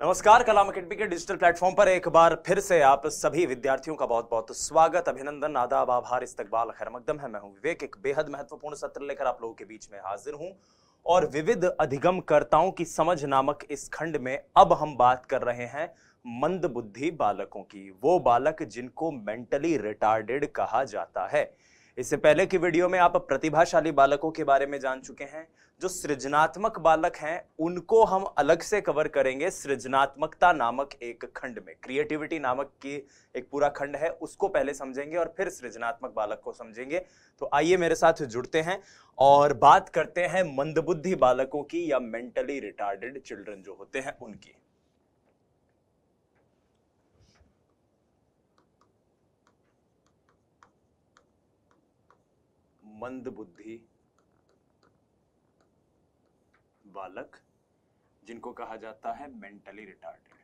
नमस्कार, कलाम अकेडमी के digital platform पर एक बार फिर से आप सभी विद्यार्थियों का बहुत बहुत स्वागत, अभिनंदन, आदाब, आभार, इस्तकबाल, खैर मकदम है। मैं हूं विवेक, एक बेहद महत्वपूर्ण सत्र लेकर आप लोगों के बीच में हाजिर हूं और विविध अधिगमकर्ताओं की समझ नामक इस खंड में अब हम बात कर रहे हैं मंदबुद्धि बालकों की। वो बालक जिनको मेंटली रिटार्डेड कहा जाता है। इससे पहले की वीडियो में आप प्रतिभाशाली बालकों के बारे में जान चुके हैं। जो सृजनात्मक बालक हैं उनको हम अलग से कवर करेंगे सृजनात्मकता नामक एक खंड में। क्रिएटिविटी नामक की एक पूरा खंड है, उसको पहले समझेंगे और फिर सृजनात्मक बालक को समझेंगे। तो आइए मेरे साथ जुड़ते हैं और बात करते हैं मंदबुद्धि बालकों की या मेंटली रिटार्डेड चिल्ड्रन जो होते हैं उनकी। मंदबुद्धि बालक जिनको कहा जाता है मेंटली रिटार्डेड।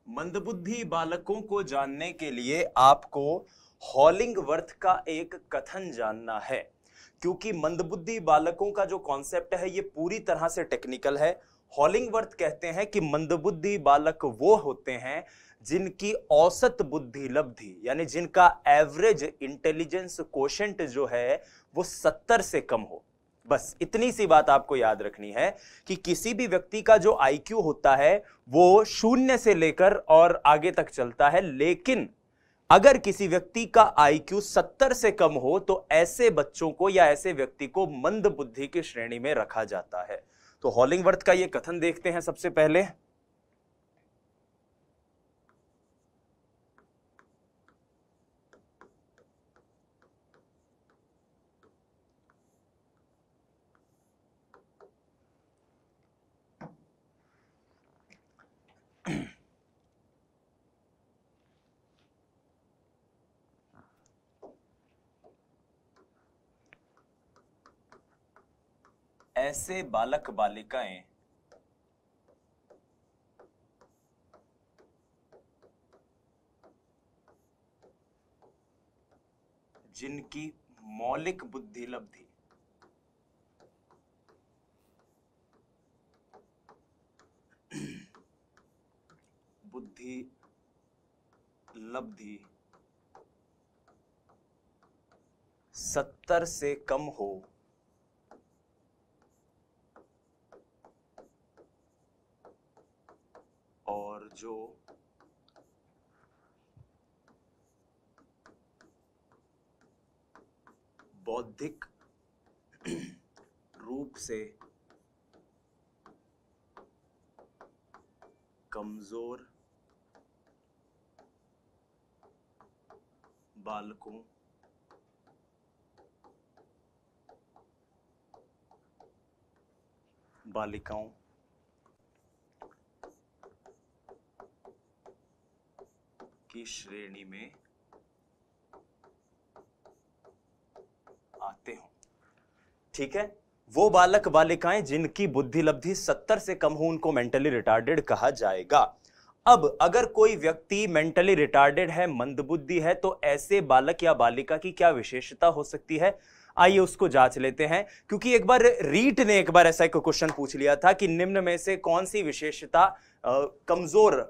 मंदबुद्धि बालकों को जानने के लिए आपको हॉलिंगवर्थ का एक कथन जानना है, क्योंकि मंदबुद्धि बालकों का जो कॉन्सेप्ट है ये पूरी तरह से टेक्निकल है। हॉलिंगवर्थ कहते हैं कि मंदबुद्धि बालक वो होते हैं जिनकी औसत बुद्धि लब्धि यानी जिनका एवरेज इंटेलिजेंस कोशेंट जो है वो 70 से कम हो। बस इतनी सी बात आपको याद रखनी है कि किसी भी व्यक्ति का जो आईक्यू होता है वो 0 से लेकर और आगे तक चलता है, लेकिन अगर किसी व्यक्ति का आईक्यू 70 से कम हो तो ऐसे बच्चों को या ऐसे व्यक्ति को मंद बुद्धि की श्रेणी में रखा जाता है। तो हॉलिंगवर्थ का यह कथन देखते हैं सबसे पहले। ऐसे बालक बालिकाएं जिनकी मौलिक बुद्धि लब्धि बुद्धि लब्धि 70 से कम हो और जो बौद्धिक रूप से कमजोर बालकों बालिकाओं की श्रेणी में आते हो। ठीक है, वो बालक बालिकाएं जिनकी बुद्धि लब्धि 70 से कम हो उनको मेंटली रिटार्डेड कहा जाएगा। अब अगर कोई व्यक्ति मेंटली रिटार्डेड है, मंदबुद्धि है, तो ऐसे बालक या बालिका की क्या विशेषता हो सकती है, आइए उसको जांच लेते हैं। क्योंकि एक बार रीट ने एक बार ऐसा एक क्वेश्चन पूछ लिया था कि निम्न में से कौन सी विशेषता कमजोर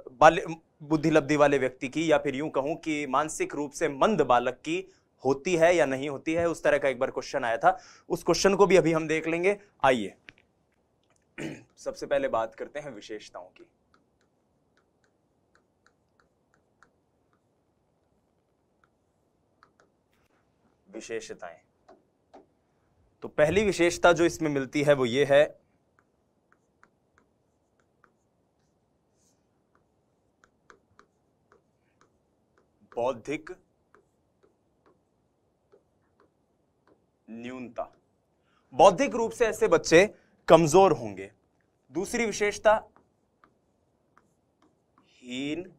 बुद्धि लब्धि वाले व्यक्ति की या फिर यूं कहूं कि मानसिक रूप से मंद बालक की होती है या नहीं होती है। उस तरह का एक बार क्वेश्चन आया था, उस क्वेश्चन को भी अभी हम देख लेंगे। आइए सबसे पहले बात करते हैं विशेषताओं की। विशेषताएं, तो पहली विशेषता जो इसमें मिलती है वो ये है बौद्धिक न्यूनता। बौद्धिक रूप से ऐसे बच्चे कमजोर होंगे। दूसरी विशेषता हीन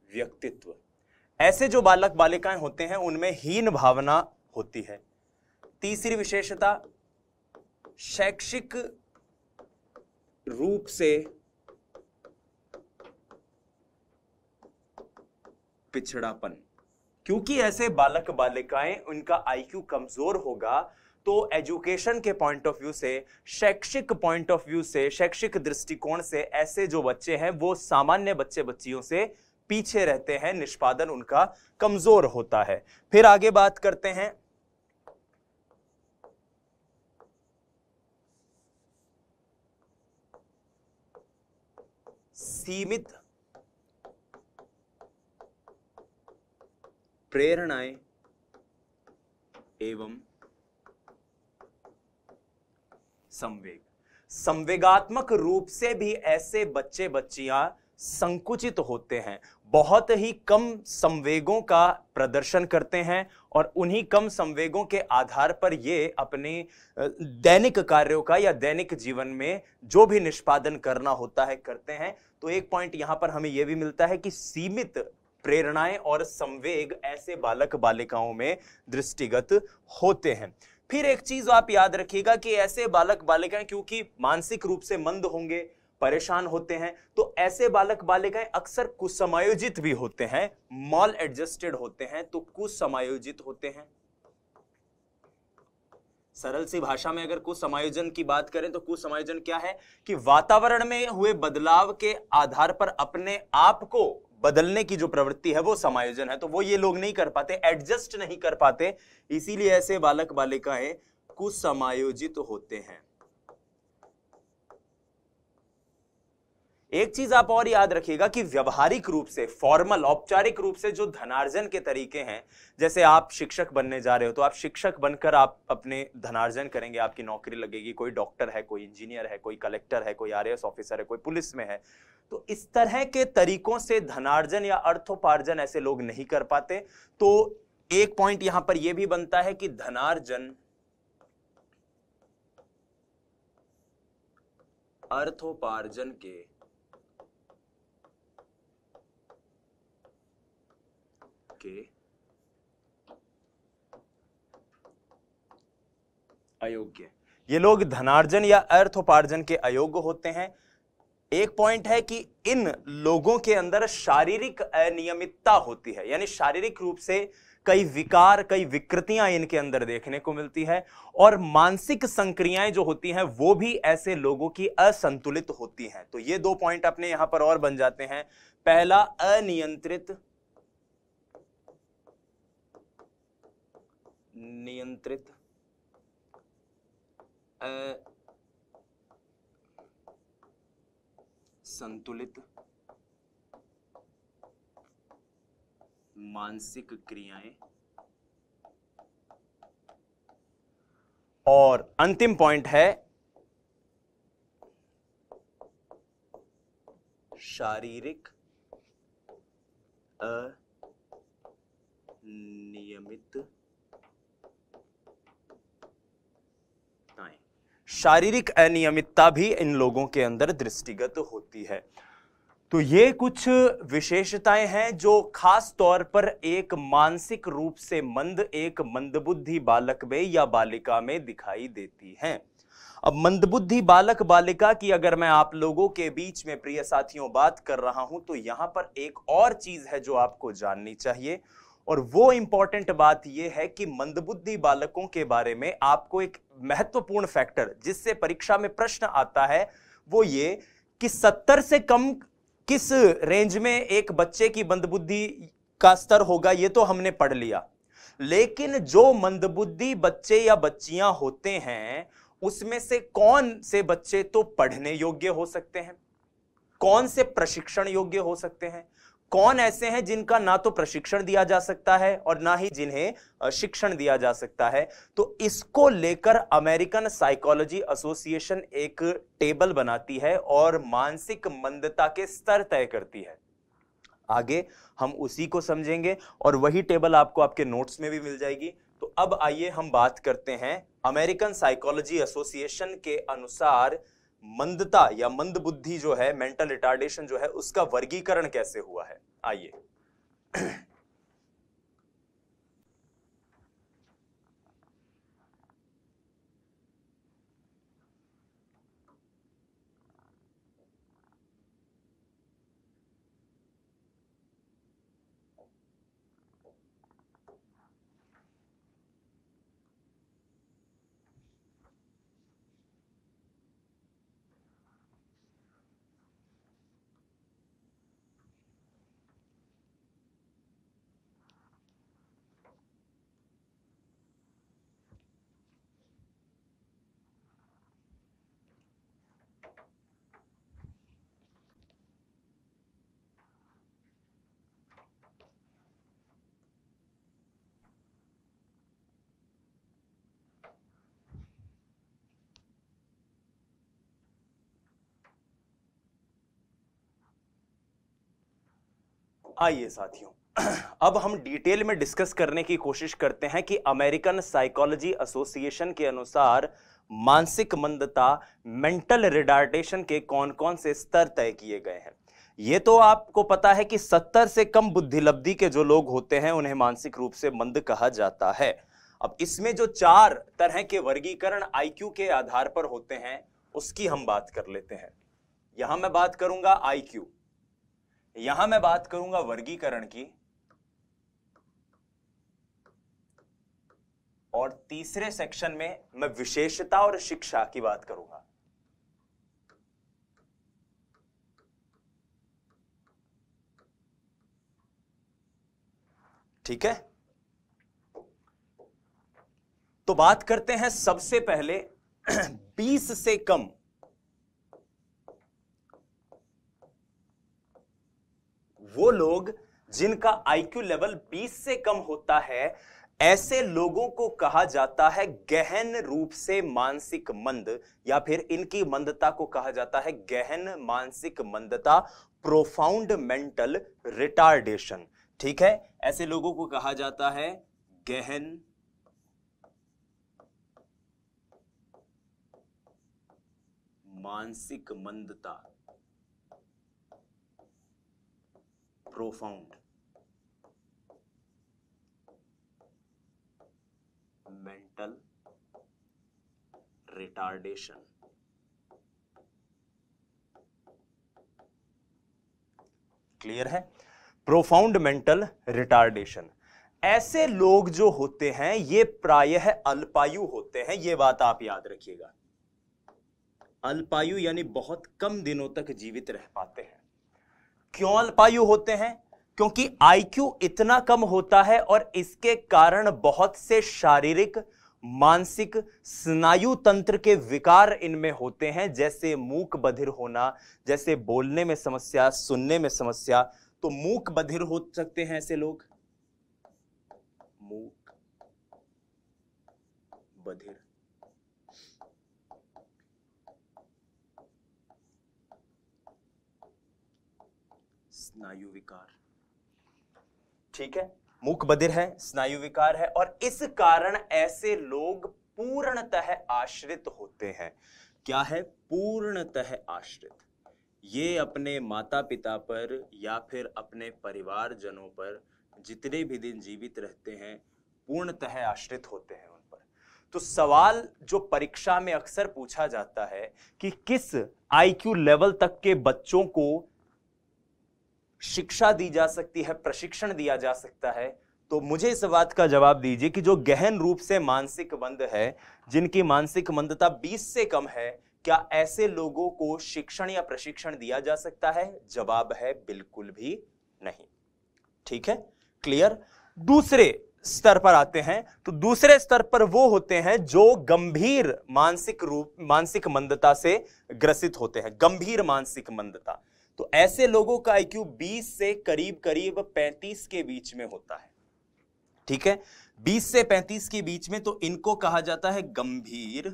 व्यक्तित्व। ऐसे जो बालक बालिकाएं होते हैं उनमें हीन भावना होती है। तीसरी विशेषता शैक्षिक रूप से पिछड़ापन। क्योंकि ऐसे बालक बालिकाएं उनका आईक्यू कमजोर होगा, तो एजुकेशन के पॉइंट ऑफ व्यू से, शैक्षिक पॉइंट ऑफ व्यू से, शैक्षिक दृष्टिकोण से ऐसे जो बच्चे हैं वो सामान्य बच्चे बच्चियों से पीछे रहते हैं, निष्पादन उनका कमजोर होता है। फिर आगे बात करते हैं सीमित प्रेरणाएं एवं संवेग। संवेगात्मक रूप से भी ऐसे बच्चे बच्चियां संकुचित होते हैं, बहुत ही कम संवेगों का प्रदर्शन करते हैं और उन्हीं कम संवेगों के आधार पर ये अपने दैनिक कार्यों का या दैनिक जीवन में जो भी निष्पादन करना होता है करते हैं। तो एक पॉइंट यहां पर हमें यह भी मिलता है कि सीमित प्रेरणाएं और संवेग ऐसे बालक बालिकाओं में दृष्टिगत होते हैं। फिर एक चीज आप याद रखिएगा कि ऐसे बालक बालिकाएं क्योंकि मानसिक रूप से मंद होंगे, परेशान होते हैं, तो ऐसे बालक बालिकाएं अक्सर कुसमायोजित भी होते हैं, मॉल एडजस्टेड होते हैं, तो कुसमायोजित होते हैं। सरल सी भाषा में अगर कुसमायोजन की बात करें तो कुसमायोजन क्या है कि वातावरण में हुए बदलाव के आधार पर अपने आप को बदलने की जो प्रवृत्ति है वो समायोजन है। तो वो ये लोग नहीं कर पाते, एडजस्ट नहीं कर पाते, इसीलिए ऐसे बालक बालिकाएं कुसमायोजित होते हैं। एक चीज आप और याद रखिएगा कि व्यवहारिक रूप से, फॉर्मल औपचारिक रूप से जो धनार्जन के तरीके हैं, जैसे आप शिक्षक बनने जा रहे हो तो आप शिक्षक बनकर आप अपने धनार्जन करेंगे, आपकी नौकरी लगेगी, कोई डॉक्टर है, कोई इंजीनियर है, कोई कलेक्टर है, कोई आरएएस ऑफिसर है, कोई पुलिस में है। तो इस तरह के तरीकों से धनार्जन या अर्थोपार्जन ऐसे लोग नहीं कर पाते। तो एक पॉइंट यहां पर यह भी बनता है कि धनार्जन अर्थोपार्जन के अयोग्य, ये लोग धनार्जन या अर्थोपार्जन के अयोग्य होते हैं। एक पॉइंट है कि इन लोगों के अंदर शारीरिक अनियमितता होती है, यानी शारीरिक रूप से कई विकार, कई विकृतियां इनके अंदर देखने को मिलती है, और मानसिक संक्रियाएं जो होती हैं वो भी ऐसे लोगों की असंतुलित होती हैं। तो ये दो पॉइंट अपने यहां पर और बन जाते हैं। पहला, अनियंत्रित नियंत्रित संतुलित मानसिक क्रियाएं, और अंतिम पॉइंट है शारीरिक अनियमित, शारीरिक अनियमितता भी इन लोगों के अंदर दृष्टिगत होती है। तो ये कुछ विशेषताएं हैं जो खास तौर पर एक मानसिक रूप से मंद, एक मंदबुद्धि बालक में या बालिका में दिखाई देती हैं। अब मंदबुद्धि बालक बालिका की अगर मैं आप लोगों के बीच में प्रिय साथियों बात कर रहा हूं, तो यहां पर एक और चीज है जो आपको जाननी चाहिए, और वो इंपॉर्टेंट बात यह है कि मंदबुद्धि बालकों के बारे में आपको एक महत्वपूर्ण फैक्टर जिससे परीक्षा में प्रश्न आता है वो ये कि 70 से कम किस रेंज में एक बच्चे की मंदबुद्धि का स्तर होगा, ये तो हमने पढ़ लिया। लेकिन जो मंदबुद्धि बच्चे या बच्चियां होते हैं उसमें से कौन से बच्चे तो पढ़ने योग्य हो सकते हैं, कौन से प्रशिक्षण योग्य हो सकते हैं, कौन ऐसे हैं जिनका ना तो प्रशिक्षण दिया जा सकता है और ना ही जिन्हें शिक्षण दिया जा सकता है। तो इसको लेकर अमेरिकन साइकोलॉजी एसोसिएशन एक टेबल बनाती है और मानसिक मंदता के स्तर तय करती है। आगे हम उसी को समझेंगे और वही टेबल आपको आपके नोट्स में भी मिल जाएगी। तो अब आइए हम बात करते हैं अमेरिकन साइकोलॉजी एसोसिएशन के अनुसार मंदता या मंद बुद्धि जो है, मेंटल रिटार्डेशन जो है, उसका वर्गीकरण कैसे हुआ है। आइए आइए साथियों, अब हम डिटेल में डिस्कस करने की कोशिश करते हैं कि अमेरिकन साइकोलॉजी एसोसिएशन के अनुसार मानसिक मंदता, मेंटल रिटार्डेशन के कौन कौन से स्तर तय किए गए हैं। ये तो आपको पता है कि 70 से कम बुद्धिलब्धि के जो लोग होते हैं उन्हें मानसिक रूप से मंद कहा जाता है। अब इसमें जो 4 तरह के वर्गीकरण आईक्यू के आधार पर होते हैं उसकी हम बात कर लेते हैं। यहां मैं बात करूंगा आईक्यू, यहां मैं बात करूंगा वर्गीकरण की, और तीसरे सेक्शन में मैं विशेषता और शिक्षा की बात करूंगा। ठीक है, तो बात करते हैं सबसे पहले 20 से कम वो लोग जिनका आईक्यू लेवल 20 से कम होता है, ऐसे लोगों को कहा जाता है गहन रूप से मानसिक मंद, या फिर इनकी मंदता को कहा जाता है गहन मानसिक मंदता, प्रोफाउंड मेंटल रिटार्डेशन। ठीक है, ऐसे लोगों को कहा जाता है गहन मानसिक मंदता, प्रोफाउंड मेंटल रिटार्डेशन। क्लियर है? Profound mental retardation. ऐसे लोग जो होते हैं ये प्रायः अल्पायु होते हैं, ये बात आप याद रखिएगा। अल्पायु यानी बहुत कम दिनों तक जीवित रह पाते हैं। क्यों अल्पायु होते हैं? क्योंकि आईक्यू इतना कम होता है और इसके कारण बहुत से शारीरिक, मानसिक, स्नायु तंत्र के विकार इनमें होते हैं, जैसे मूक बधिर होना, जैसे बोलने में समस्या, सुनने में समस्या। तो मूक बधिर हो सकते हैं ऐसे लोग, मूक बधिर, स्नायु विकार। ठीक है, मूक बधिर है, स्नायु विकार है, और इस कारण ऐसे लोग पूर्णतः आश्रित होते हैं। क्या है? पूर्णतः आश्रित। ये अपने माता पिता पर या फिर अपने परिवारजनों पर जितने भी दिन जीवित रहते हैं पूर्णतः आश्रित होते हैं उन पर। तो सवाल जो परीक्षा में अक्सर पूछा जाता है कि किस आईक्यू लेवल तक के बच्चों को शिक्षा दी जा सकती है, प्रशिक्षण दिया जा सकता है, तो मुझे इस बात का जवाब दीजिए कि जो गहन रूप से मानसिक मंद है, जिनकी मानसिक मंदता 20 से कम है, क्या ऐसे लोगों को शिक्षण या प्रशिक्षण दिया जा सकता है? जवाब है बिल्कुल भी नहीं। ठीक है, क्लियर? दूसरे स्तर पर आते हैं, तो दूसरे स्तर पर वो होते हैं जो गंभीर मानसिक मंदता से ग्रसित होते हैं, गंभीर मानसिक मंदता। तो ऐसे लोगों का आईक्यू 20 से करीब करीब 35 के बीच में होता है। ठीक है, 20 से 35 के बीच में, तो इनको कहा जाता है गंभीर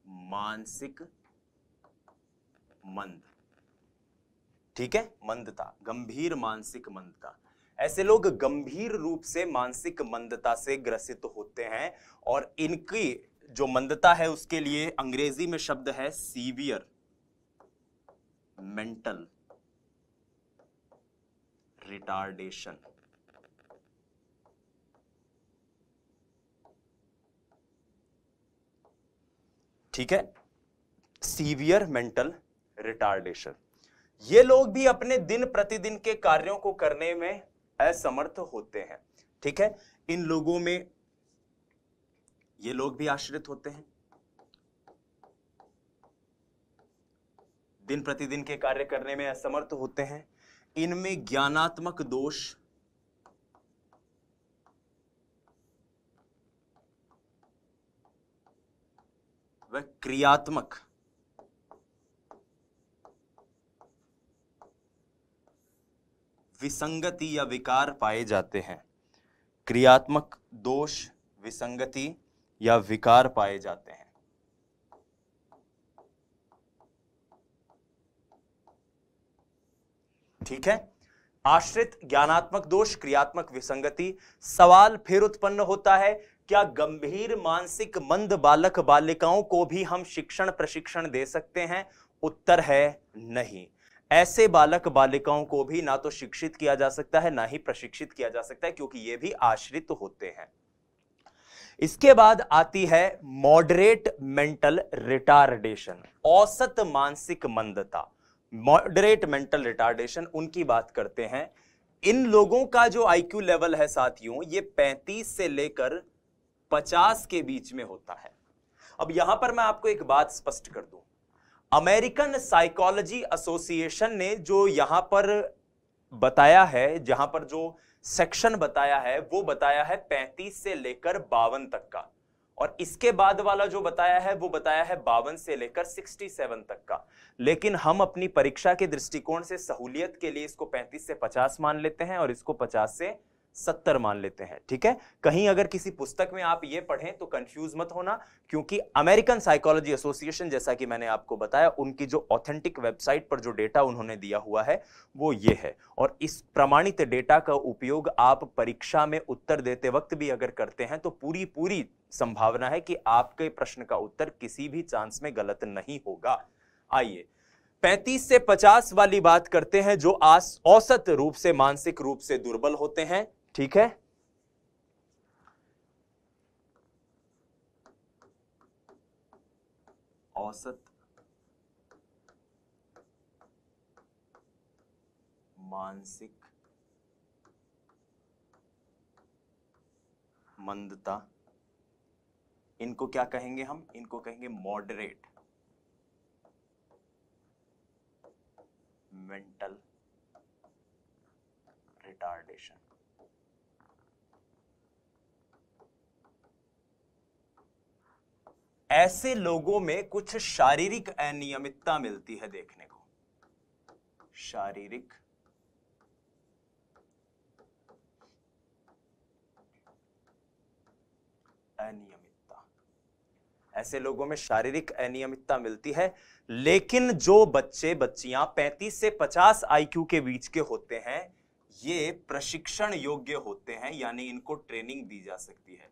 मानसिक मंद। ठीक है, मंदता, गंभीर मानसिक मंदता। ऐसे लोग गंभीर रूप से मानसिक मंदता से ग्रसित होते हैं, और इनकी जो मंदता है उसके लिए अंग्रेजी में शब्द है सीवियर मेंटल रिटार्डेशन। ठीक है, सीवियर मेंटल रिटार्डेशन। ये लोग भी अपने दिन प्रतिदिन के कार्यों को करने में असमर्थ होते हैं। ठीक है, इन लोगों में ये लोग भी आश्रित होते हैं, दिन प्रतिदिन के कार्य करने में असमर्थ होते हैं। इनमें ज्ञानात्मक दोष, व क्रियात्मक विसंगति या विकार पाए जाते हैं। क्रियात्मक दोष, विसंगति या विकार पाए जाते हैं। ठीक है। आश्रित, ज्ञानात्मक दोष, क्रियात्मक विसंगति। सवाल फिर उत्पन्न होता है, क्या गंभीर मानसिक मंद बालक बालिकाओं को भी हम शिक्षण प्रशिक्षण दे सकते हैं? उत्तर है नहीं। ऐसे बालक बालिकाओं को भी ना तो शिक्षित किया जा सकता है ना ही प्रशिक्षित किया जा सकता है, क्योंकि ये भी आश्रित होते हैं। इसके बाद आती है मॉडरेट मेंटल रिटार्डेशन, औसत मानसिक मंदता। मॉडरेट मेंटल रिटार्डेशन, उनकी बात करते हैं। इन लोगों का जो आईक्यू लेवल है साथियों, ये 35 से लेकर 50 के बीच में होता है। अब यहां पर मैं आपको एक बात स्पष्ट कर दूं, अमेरिकन साइकोलॉजी एसोसिएशन ने जो यहां पर बताया है, जहां पर जो सेक्शन बताया है, वो बताया है 35 से लेकर 52 तक का, और इसके बाद वाला जो बताया है वो बताया है 52 से लेकर 67 तक का। लेकिन हम अपनी परीक्षा के दृष्टिकोण से सहूलियत के लिए इसको 35 से 50 मान लेते हैं और इसको 50 से 70 मान लेते हैं। ठीक है, कहीं अगर किसी पुस्तक में आप ये पढ़ें तो कंफ्यूज मत होना, क्योंकि अमेरिकन साइकोलॉजी एसोसिएशन, जैसा कि मैंने आपको बताया, उनकी जो ऑथेंटिक वेबसाइट पर जो डेटा उन्होंने दिया हुआ है वो ये है, और इस प्रमाणित डेटा का उपयोग आप परीक्षा में उत्तर देते वक्त भी अगर करते हैं तो पूरी पूरी संभावना है कि आपके प्रश्न का उत्तर किसी भी चांस में गलत नहीं होगा। आइए 35 से 50 वाली बात करते हैं, जो औसत रूप से मानसिक रूप से दुर्बल होते हैं। ठीक है, औसत मानसिक मंदता, इनको क्या कहेंगे हम? इनको कहेंगे मॉडरेट मेंटल रिटार्डेशन। ऐसे लोगों में कुछ शारीरिक अनियमितता मिलती है देखने को, शारीरिक अनियमितता। ऐसे लोगों में शारीरिक अनियमितता मिलती है, लेकिन जो बच्चे बच्चियां 35 से 50 आईक्यू के बीच के होते हैं, ये प्रशिक्षण योग्य होते हैं, यानी इनको ट्रेनिंग दी जा सकती है।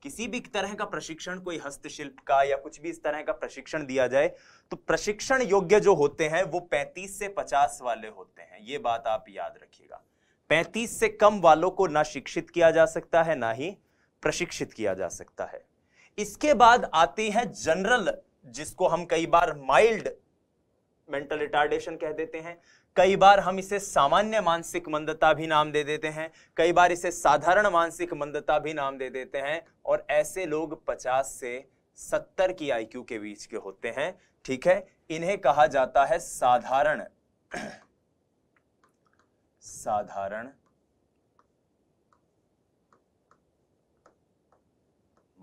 किसी भी तरह का प्रशिक्षण, कोई हस्तशिल्प का या कुछ भी इस तरह का प्रशिक्षण दिया जाए तो प्रशिक्षण योग्य जो होते हैं वो 35 से 50 वाले होते हैं। ये बात आप याद रखिएगा। 35 से कम वालों को ना शिक्षित किया जा सकता है ना ही प्रशिक्षित किया जा सकता है। इसके बाद आती है जनरल, जिसको हम कई बार माइल्ड मेंटल रिटार्डेशन कह देते हैं, कई बार हम इसे सामान्य मानसिक मंदता भी नाम दे देते हैं, कई बार इसे साधारण मानसिक मंदता भी नाम दे देते हैं, और ऐसे लोग 50 से 70 की आईक्यू के बीच के होते हैं। ठीक है, इन्हें कहा जाता है साधारण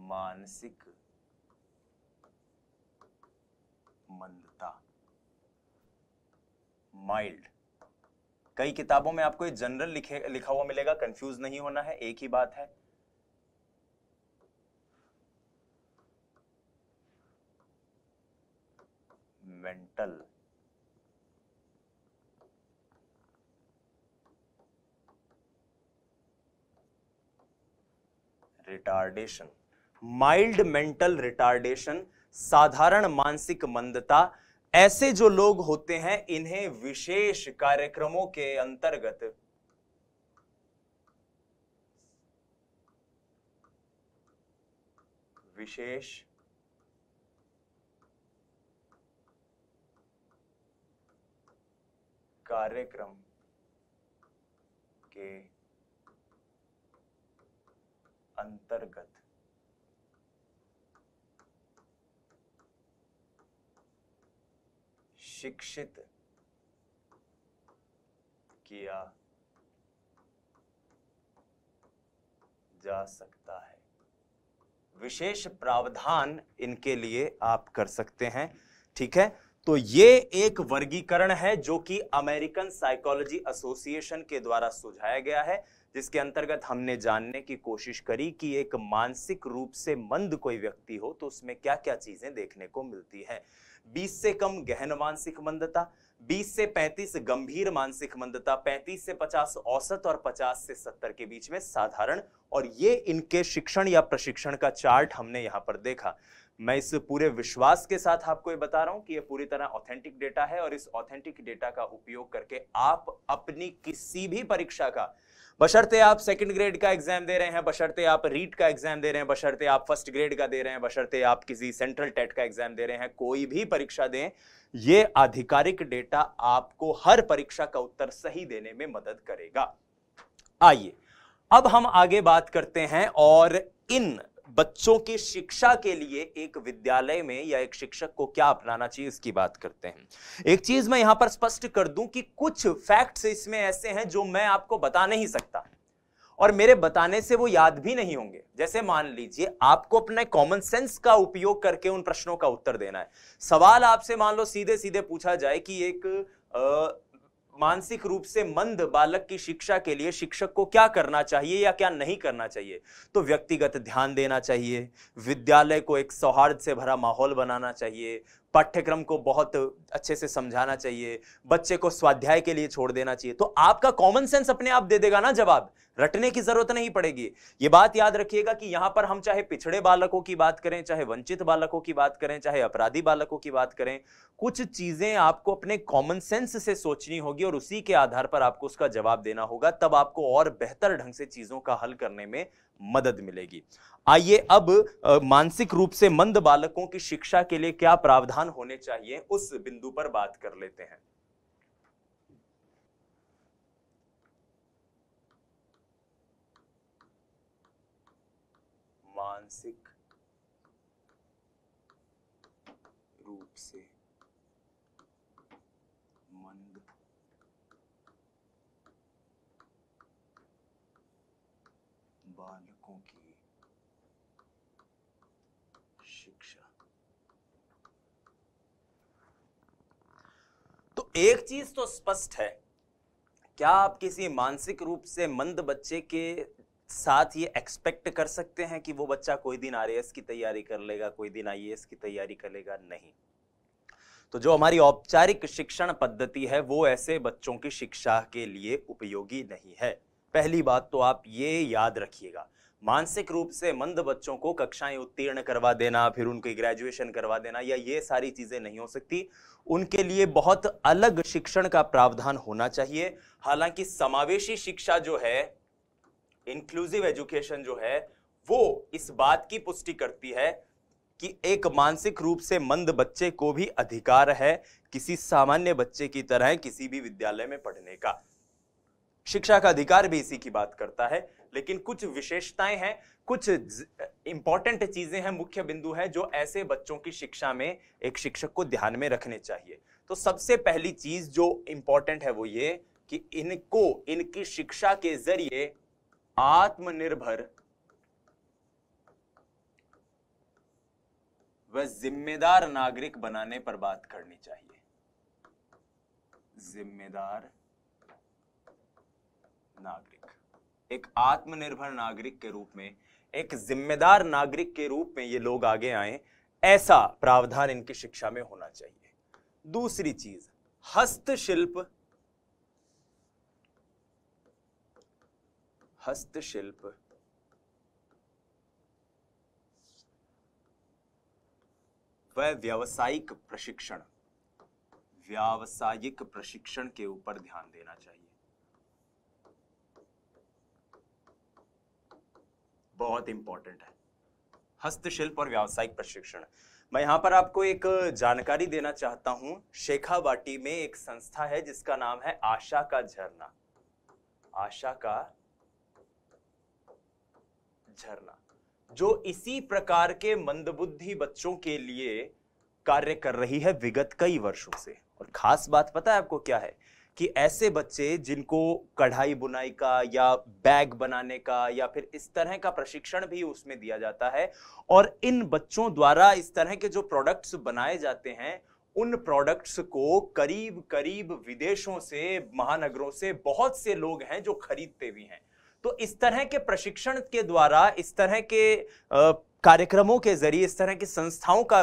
मानसिक मंदता, माइल्ड। कई किताबों में आपको जनरल लिखा हुआ मिलेगा, कंफ्यूज नहीं होना है, एक ही बात है। Mental retardation, mild mental retardation, साधारण मानसिक मंदता। ऐसे जो लोग होते हैं इन्हें विशेष कार्यक्रमों के अंतर्गत विशेष कार्यक्रम के अंतर्गत शिक्षित किया जा सकता है। विशेष प्रावधान इनके लिए आप कर सकते हैं। ठीक है, तो ये एक वर्गीकरण है जो कि अमेरिकन साइकोलॉजी एसोसिएशन के द्वारा सुझाया गया है, जिसके अंतर्गत हमने जानने की कोशिश करी कि एक मानसिक रूप से मंद कोई व्यक्ति हो तो उसमें क्या क्या चीजें देखने को मिलती हैं। 20 से कम गहन मानसिक मंदता, 20 से 35 गंभीर मानसिक मंदता, 35 से 50 औसत और 50 से 70 के बीच में साधारण। और ये इनके शिक्षण या प्रशिक्षण का चार्ट हमने यहां पर देखा। मैं इस पूरे विश्वास के साथ आपको ये बता रहा हूं कि ये पूरी तरह ऑथेंटिक डेटा है और इस ऑथेंटिक डेटा का उपयोग करके आप अपनी किसी भी परीक्षा का, बशर्ते आप सेकंड ग्रेड का एग्जाम दे रहे हैं, बशर्ते आप रीट का एग्जाम दे रहे हैं, बशर्ते आप फर्स्ट ग्रेड का दे रहे हैं, बशर्ते आप किसी सेंट्रल टेट का एग्जाम दे रहे हैं, कोई भी परीक्षा दें, ये आधिकारिक डेटा आपको हर परीक्षा का उत्तर सही देने में मदद करेगा। आइए अब हम आगे बात करते हैं और इन बच्चों की शिक्षा के लिए एक विद्यालय में या एक शिक्षक को क्या अपनाना चाहिए इसकी बात करते हैं। एक चीज मैं यहां पर स्पष्ट कर दूं कि कुछ फैक्ट्स इसमें ऐसे हैं जो मैं आपको बता नहीं सकता और मेरे बताने से वो याद भी नहीं होंगे। जैसे मान लीजिए आपको अपने कॉमन सेंस का उपयोग करके उन प्रश्नों का उत्तर देना है। सवाल आपसे मान लो सीधे सीधे पूछा जाए कि एक मानसिक रूप से मंद बालक की शिक्षा के लिए शिक्षक को क्या करना चाहिए या क्या नहीं करना चाहिए, तो व्यक्तिगत ध्यान देना चाहिए, विद्यालय को एक सौहार्द से भरा माहौल बनाना चाहिए, पाठ्यक्रम को बहुत अच्छे से समझाना चाहिए, बच्चे को स्वाध्याय के लिए छोड़ देना चाहिए। तो आपका कॉमन सेंस अपने आप दे देगा ना जवाब, रटने की जरूरत नहीं पड़ेगी। यह बात याद रखिएगा कि यहां पर हम चाहे पिछड़े बालकों की बात करें, चाहे वंचित बालकों की बात करें, चाहे अपराधी बालकों की बात करें, कुछ चीजें आपको अपने कॉमन सेंस से सोचनी होगी और उसी के आधार पर आपको उसका जवाब देना होगा, तब आपको और बेहतर ढंग से चीजों का हल करने में मदद मिलेगी। आइए अब मानसिक रूप से मंद बालकों की शिक्षा के लिए क्या प्रावधान होने चाहिए उस बिंदु पर बात कर लेते हैं। मानसिक रूप से मंद बालकों की शिक्षा। तो एक चीज तो स्पष्ट है, क्या आप किसी मानसिक रूप से मंद बच्चे के साथ ये एक्सपेक्ट कर सकते हैं कि वो बच्चा कोई दिन आरएएस की तैयारी कर लेगा, कोई दिन आईएएस की तैयारी कर लेगा? नहीं। तो जो हमारी औपचारिक शिक्षण पद्धति है वो ऐसे बच्चों की शिक्षा के लिए उपयोगी नहीं है। पहली बात तो आप ये याद रखिएगा, मानसिक रूप से मंद बच्चों को कक्षाएं उत्तीर्ण करवा देना, फिर उनकी ग्रेजुएशन करवा देना, या ये सारी चीजें नहीं हो सकती। उनके लिए बहुत अलग शिक्षण का प्रावधान होना चाहिए। हालांकि समावेशी शिक्षा जो है, इंक्लूसिव एजुकेशन जो है, वो इस बात की पुष्टि करती है कि एक मानसिक रूप से मंद बच्चे को भी अधिकार है किसी सामान्य बच्चे की तरह किसी भी विद्यालय में पढ़ने का। शिक्षा का अधिकार भी इसी की बात करता है, लेकिन कुछ विशेषताएं हैं, कुछ इंपॉर्टेंट चीजें हैं, मुख्य बिंदु है जो ऐसे बच्चों की शिक्षा में एक शिक्षक को ध्यान में रखने चाहिए। तो सबसे पहली चीज जो इंपॉर्टेंट है वो ये कि इनको इनकी शिक्षा के जरिए आत्मनिर्भर व जिम्मेदार नागरिक बनाने पर बात करनी चाहिए। जिम्मेदार नागरिक, एक आत्मनिर्भर नागरिक के रूप में, एक जिम्मेदार नागरिक के रूप में ये लोग आगे आए, ऐसा प्रावधान इनकी शिक्षा में होना चाहिए। दूसरी चीज, हस्तशिल्प व व्यावसायिक प्रशिक्षण के ऊपर ध्यान देना चाहिए। बहुत इंपॉर्टेंट है हस्तशिल्प और व्यावसायिक प्रशिक्षण। मैं यहां पर आपको एक जानकारी देना चाहता हूं। शेखावाटी में एक संस्था है जिसका नाम है आशा का झरना। आशा का झरना, जो इसी प्रकार के मंदबुद्धि बच्चों के लिए कार्य कर रही है विगत कई वर्षों से। और खास बात पता है आपको क्या है कि ऐसे बच्चे जिनको कढ़ाई बुनाई का या बैग बनाने का या फिर इस तरह का प्रशिक्षण भी उसमें दिया जाता है, और इन बच्चों द्वारा इस तरह के जो प्रोडक्ट्स बनाए जाते हैं, उन प्रोडक्ट्स को करीब करीब विदेशों से, महानगरों से बहुत से लोग हैं जो खरीदते भी हैं। तो इस तरह के प्रशिक्षण के द्वारा, इस तरह के कार्यक्रमों के जरिए, इस तरह की संस्थाओं का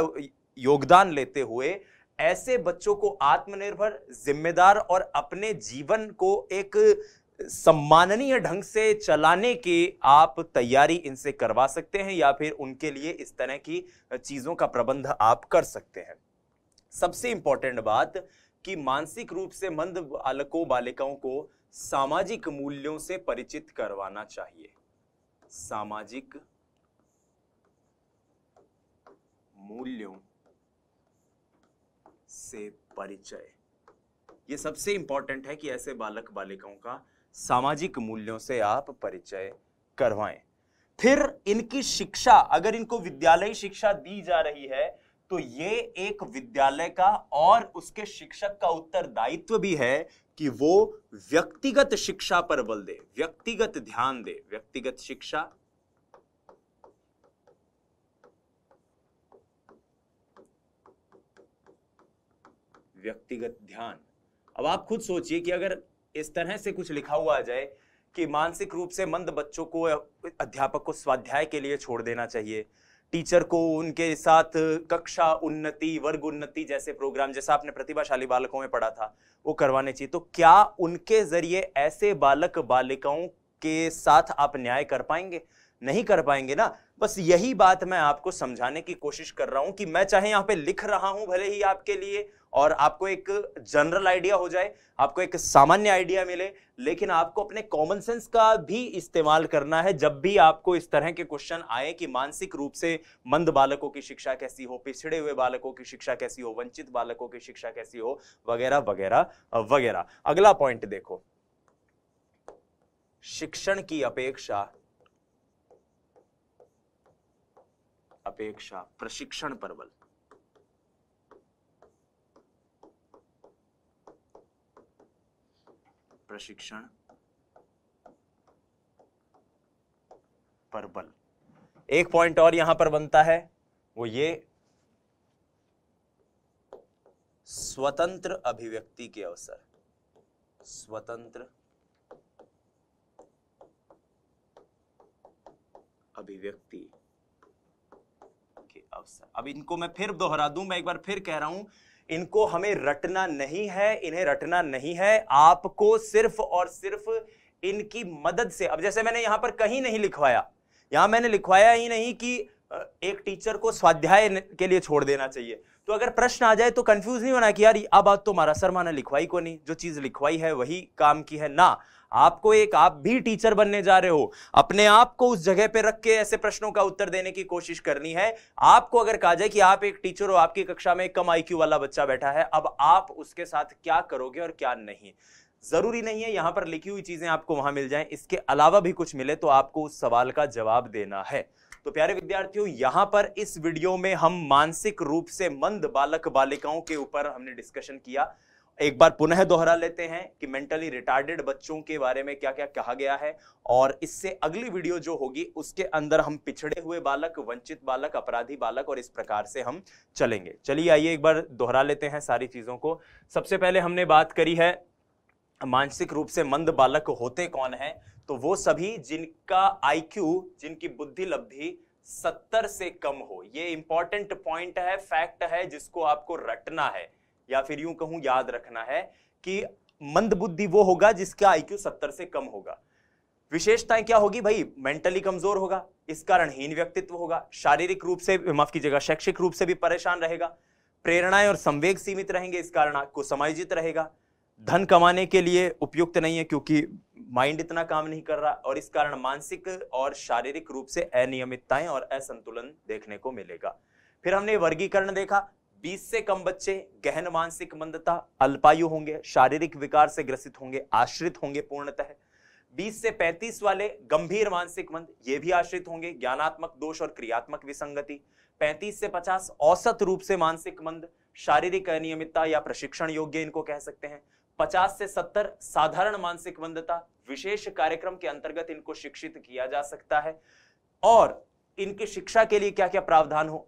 योगदान लेते हुए ऐसे बच्चों को आत्मनिर्भर, जिम्मेदार और अपने जीवन को एक सम्माननीय ढंग से चलाने की आप तैयारी इनसे करवा सकते हैं, या फिर उनके लिए इस तरह की चीजों का प्रबंध आप कर सकते हैं। सबसे इंपॉर्टेंट बात कि मानसिक रूप से मंद बालकों बालिकाओं को सामाजिक मूल्यों से परिचित करवाना चाहिए। सामाजिक मूल्यों से परिचय, यह सबसे इंपॉर्टेंट है कि ऐसे बालक बालिकाओं का सामाजिक मूल्यों से आप परिचय करवाएं। फिर इनकी शिक्षा, अगर इनको विद्यालयी शिक्षा दी जा रही है तो ये एक विद्यालय का और उसके शिक्षक का उत्तरदायित्व भी है कि वो व्यक्तिगत शिक्षा पर बल दे, व्यक्तिगत ध्यान दे, व्यक्तिगत शिक्षा, व्यक्तिगत ध्यान। अब आप खुद सोचिए कि अगर इस तरह से कुछ लिखा हुआ आ जाए कि मानसिक रूप से मंद बच्चों को अध्यापक को स्वाध्याय के लिए छोड़ देना चाहिए, टीचर को उनके साथ कक्षा उन्नति, वर्ग उन्नति जैसे प्रोग्राम, जैसा आपने प्रतिभाशाली बालकों में पढ़ा था, वो करवाने चाहिए, तो क्या उनके जरिए ऐसे बालक बालिकाओं के साथ आप न्याय कर पाएंगे? नहीं कर पाएंगे ना। बस यही बात मैं आपको समझाने की कोशिश कर रहा हूं कि मैं चाहे यहां पे लिख रहा हूं भले ही आपके लिए, और आपको एक जनरल आइडिया हो जाए, आपको एक सामान्य आइडिया मिले, लेकिन आपको अपने कॉमन सेंस का भी इस्तेमाल करना है जब भी आपको इस तरह के क्वेश्चन आए कि मानसिक रूप से मंद बालकों की शिक्षा कैसी हो, पिछड़े हुए बालकों की शिक्षा कैसी हो, वंचित बालकों की शिक्षा कैसी हो, वगैरह वगैरह वगैरह। अगला पॉइंट देखो, शिक्षण की अपेक्षा प्रशिक्षण पर बल। प्रशिक्षण पर बल। एक पॉइंट और यहां पर बनता है, वो ये स्वतंत्र अभिव्यक्ति के अवसर। स्वतंत्र अभिव्यक्ति के अवसर। अब इनको मैं फिर दोहरा दूं, मैं एक बार फिर कह रहा हूं, इनको हमें रटना नहीं है, इन्हें रटना नहीं है, आपको सिर्फ और सिर्फ इनकी मदद से। अब जैसे मैंने यहां पर कहीं नहीं लिखवाया, यहां मैंने लिखवाया ही नहीं कि एक टीचर को स्वाध्याय के लिए छोड़ देना चाहिए, तो अगर प्रश्न आ जाए तो कंफ्यूज नहीं होना कि यार अब बात तो हमारा सर माना लिखवाई को नहीं, जो चीज लिखवाई है वही काम की है ना। आपको आप भी टीचर बनने जा रहे हो, अपने आप को उस जगह पे रख के ऐसे प्रश्नों का उत्तर देने की कोशिश करनी है। आपको अगर कहा जाए कि आप एक टीचर हो, आपकी कक्षा में कम आईक्यू वाला बच्चा बैठा है, अब आप उसके साथ क्या करोगे और क्या नहीं, जरूरी नहीं है यहां पर लिखी हुई चीजें आपको वहां मिल जाएं, इसके अलावा भी कुछ मिले तो आपको उस सवाल का जवाब देना है। तो प्यारे विद्यार्थियों, यहां पर इस वीडियो में हम मानसिक रूप से मंद बालक बालिकाओं के ऊपर हमने डिस्कशन किया। एक बार पुनः दोहरा लेते हैं कि मेंटली रिटार्डेड बच्चों के बारे में क्या क्या कहा गया है, और इससे अगली वीडियो जो होगी उसके अंदर हम पिछड़े हुए बालक, वंचित बालक, अपराधी बालक और इस प्रकार से हम चलेंगे। चलिए आइए एक बार दोहरा लेते हैं सारी चीजों को। सबसे पहले हमने बात करी है मानसिक रूप से मंद बालक होते कौन है, तो वो सभी जिनका आईक्यू, जिनकी बुद्धि लब्धि 70 से कम हो। ये इंपॉर्टेंट पॉइंट है, फैक्ट है, जिसको आपको रटना है, या फिर यूं कहूं याद रखना है कि मंद बुद्धि वो होगा जिसका आईक्यू 70 से कम होगा। विशेषताएं क्या होगी भाई? मेंटली कमजोर होगा, इस कारण हीन व्यक्तित्व होगा, शारीरिक रूप से, माफ कीजिएगा, शैक्षिक रूप से भी परेशान रहेगा, प्रेरणाएं और संवेग सीमित रहेंगे, इस कारण आपको समायोजित रहेगा, धन कमाने के लिए उपयुक्त नहीं है क्योंकि माइंड इतना काम नहीं कर रहा, और इस कारण मानसिक और शारीरिक रूप से अनियमितताएं और असंतुलन देखने को मिलेगा। फिर हमने वर्गीकरण देखा, 20 से कम बच्चे गहन मानसिक मंदता, अल्पायु होंगे, शारीरिक विकार से ग्रसित होंगे, आश्रित होंगे पूर्णतः। 20 से 35 वाले गंभीर मानसिक मंद, ये भी आश्रित होंगे, ज्ञानात्मक दोष और क्रियात्मक विसंगति। 35 से 50 औसत रूप से मानसिक मंद, शारीरिक अनियमितता या प्रशिक्षण योग्य इनको कह सकते हैं। 50 से 70 साधारण मानसिक मंदता, विशेष कार्यक्रम के अंतर्गत इनको शिक्षित किया जा सकता है। और इनकी शिक्षा के लिए क्या क्या प्रावधान हो,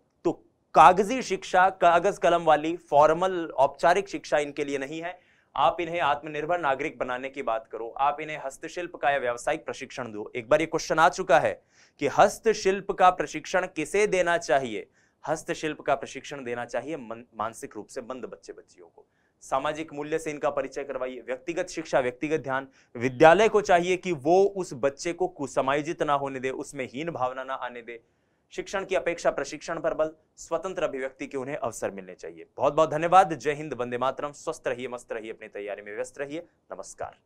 कागजी शिक्षा, कागज कलम वाली फॉर्मल औपचारिक शिक्षा इनके लिए नहीं है। आप इन्हें आत्मनिर्भर नागरिक बनाने की बात करो, आप इन्हें हस्तशिल्प का या व्यावसायिक प्रशिक्षण दो। एक बार ये क्वेश्चन आ चुका है कि हस्तशिल्प का प्रशिक्षण किसे देना चाहिए। हस्तशिल्प का प्रशिक्षण देना चाहिए मानसिक रूप से मंद बच्चे बच्चियों को। सामाजिक मूल्य से इनका परिचय करवाइए। व्यक्तिगत शिक्षा, व्यक्तिगत ध्यान, विद्यालय को चाहिए कि वो उस बच्चे को कुसमायोजित ना होने दे, उसमें हीन भावना ना आने दे। शिक्षण की अपेक्षा प्रशिक्षण पर बल, स्वतंत्र अभिव्यक्ति के उन्हें अवसर मिलने चाहिए। बहुत बहुत धन्यवाद। जय हिंद, वंदे मातरम। स्वस्थ रहिए, मस्त रहिए, अपनी तैयारी में व्यस्त रहिए। नमस्कार।